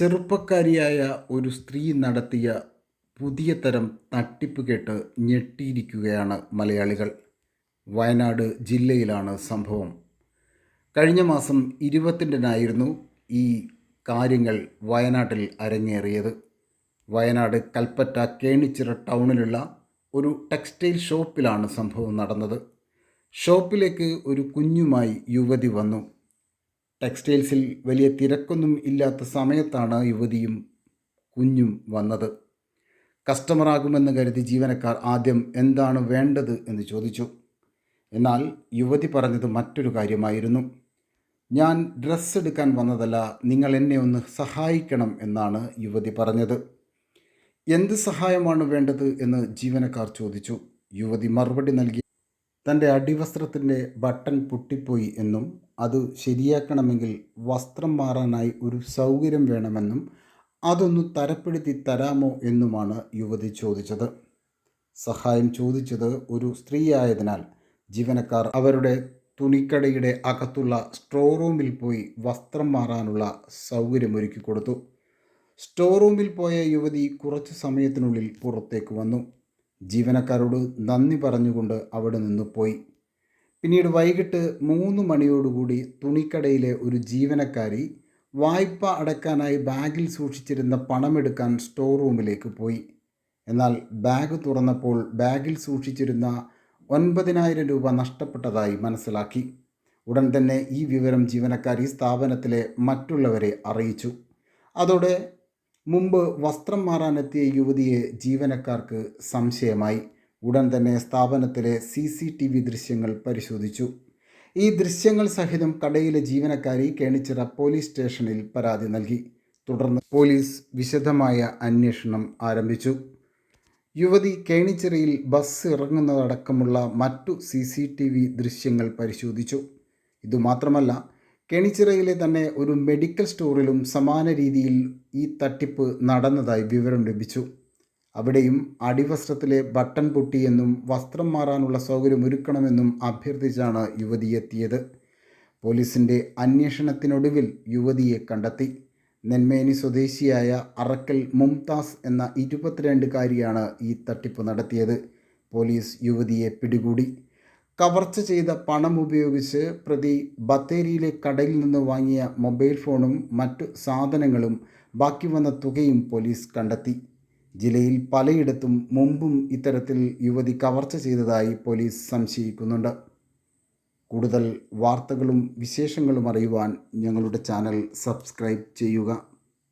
ചെറുപ്പക്കാരിയായ ഒരു സ്ത്രീ നടത്തിയ പുതിയ തരം തട്ടിപ്പ് കേട്ട് ഞെട്ടിയിരിക്കുകയാണ് മലയാളികൾ. വയനാട് ജില്ലയിലാണ് സംഭവം. കഴിഞ്ഞ മാസം 22-നായിരുന്നു ഈ കാര്യങ്ങൾ വയനാട്ടിൽ അരങ്ങേറിയത്. വയനാട് കൽപ്പറ്റ കേണിച്ചിറ ടൗണിലുള്ള ഒരു ടെക്സ്റ്റൈൽ ഷോപ്പിലാണ് സംഭവം നടന്നത്. ഷോപ്പിലേക്ക് ഒരു കുഞ്ഞുമായി യുവതി വന്നു. ടെക്സ്റ്റൈൽസിൽ വലിയ തിരക്കൊന്നും ഇല്ലാത്ത സമയത്താണ് യുവതിയും കുഞ്ഞും വന്നത്. കസ്റ്റമറാകുമെന്ന് കരുതി ജീവനക്കാർ ആദ്യം എന്താണ് വേണ്ടത് എന്ന് ചോദിച്ചു. എന്നാൽ യുവതി പറഞ്ഞത് മറ്റൊരു കാര്യമായിരുന്നു. ഞാൻ ഡ്രസ്സ് എടുക്കാൻ വന്നതല്ല, നിങ്ങൾ എന്നെ ഒന്ന് സഹായിക്കണം എന്നാണ് യുവതി പറഞ്ഞത്. എന്ത് സഹായമാണ് വേണ്ടത് എന്ന് ജീവനക്കാർ ചോദിച്ചു. യുവതി മറുപടി നൽകി തൻ്റെ അടിവസ്ത്രത്തിൻ്റെ ബട്ടൺ പൊട്ടിപ്പോയി എന്നും അത് ശരിയാക്കണമെങ്കിൽ വസ്ത്രം മാറാനായി ഒരു സൗകര്യം വേണമെന്നും അതൊന്ന് തരപ്പെടുത്തി തരാമോ എന്നുമാണ് യുവതി ചോദിച്ചത്. സഹായം ചോദിച്ചത് ഒരു സ്ത്രീയായതിനാൽ ജീവനക്കാർ അവരുടെ തുണിക്കടയുടെ അകത്തുള്ള സ്റ്റോർ റൂമിൽ പോയി വസ്ത്രം മാറാനുള്ള സൗകര്യമൊരുക്കി കൊടുത്തു. സ്റ്റോർ റൂമിൽ പോയ യുവതി കുറച്ചു സമയത്തിനുള്ളിൽ പുറത്തേക്ക് വന്നു. ജീവനക്കാരോട് നന്ദി പറഞ്ഞുകൊണ്ട് അവിടെ നിന്ന് പോയി. പിന്നീട് വൈകിട്ട് 3 മണിയോടുകൂടി തുണിക്കടയിലെ ഒരു ജീവനക്കാരി വായ്പ അടയ്ക്കാനായി ബാഗിൽ സൂക്ഷിച്ചിരുന്ന പണമെടുക്കാൻ സ്റ്റോർ റൂമിലേക്ക് പോയി. എന്നാൽ ബാഗ് തുറന്നപ്പോൾ ബാഗിൽ സൂക്ഷിച്ചിരുന്ന 9,000 രൂപ നഷ്ടപ്പെട്ടതായി മനസ്സിലാക്കി. ഉടൻ തന്നെ ഈ വിവരം ജീവനക്കാരി സ്ഥാപനത്തിലെ മറ്റുള്ളവരെ അറിയിച്ചു. അതോടെ മുമ്പ് വസ്ത്രം മാറാനെത്തിയ യുവതിയെ ജീവനക്കാർക്ക് സംശയമായി. ഉടൻ തന്നെ സ്ഥാപനത്തിലെ CCTV ദൃശ്യങ്ങൾ പരിശോധിച്ചു. ഈ ദൃശ്യങ്ങൾ സഹിതം കടയിലെ ജീവനക്കാരി കേണിച്ചിറ പോലീസ് സ്റ്റേഷനിൽ പരാതി നൽകി. തുടർന്ന് പോലീസ് വിശദമായ അന്വേഷണം ആരംഭിച്ചു. യുവതി കേണിച്ചിറയിൽ ബസ് ഇറങ്ങുന്നതടക്കമുള്ള മറ്റു CCTV ദൃശ്യങ്ങൾ പരിശോധിച്ചു. ഇതുമാത്രമല്ല, കേണിച്ചിറയിലെ തന്നെ ഒരു മെഡിക്കൽ സ്റ്റോറിലും സമാന രീതിയിൽ ഈ തട്ടിപ്പ് നടന്നതായി വിവരം ലഭിച്ചു. അവിടെയും അടിവസ്ത്രത്തിലെ ബട്ടൺ പൊട്ടിയെന്നും വസ്ത്രം മാറാനുള്ള സൗകര്യം ഒരുക്കണമെന്നും അഭ്യർത്ഥിച്ചാണ് യുവതി എത്തിയത്. പോലീസിൻ്റെ അന്വേഷണത്തിനൊടുവിൽ യുവതിയെ കണ്ടെത്തി. നെന്മേനി സ്വദേശിയായ അറക്കൽ മുംതാസ് എന്ന 22-കാരിയാണ് ഈ തട്ടിപ്പ് നടത്തിയത്. പോലീസ് യുവതിയെ പിടികൂടി. കവർച്ച ചെയ്ത പണം ഉപയോഗിച്ച് പ്രതി ബത്തേരിയിലെ കടയിൽ നിന്ന് വാങ്ങിയ മൊബൈൽ ഫോണും മറ്റു സാധനങ്ങളും ബാക്കി വന്ന തുകയും പോലീസ് കണ്ടെത്തി. ജില്ലയിൽ പലയിടത്തും മുമ്പും ഇത്തരത്തിൽ യുവതി കവർച്ച ചെയ്തതായി പോലീസ് സംശയിക്കുന്നുണ്ട്. കൂടുതൽ വാർത്തകളും വിശേഷങ്ങളും അറിയുവാൻ ഞങ്ങളുടെ ചാനൽ സബ്സ്ക്രൈബ് ചെയ്യുക.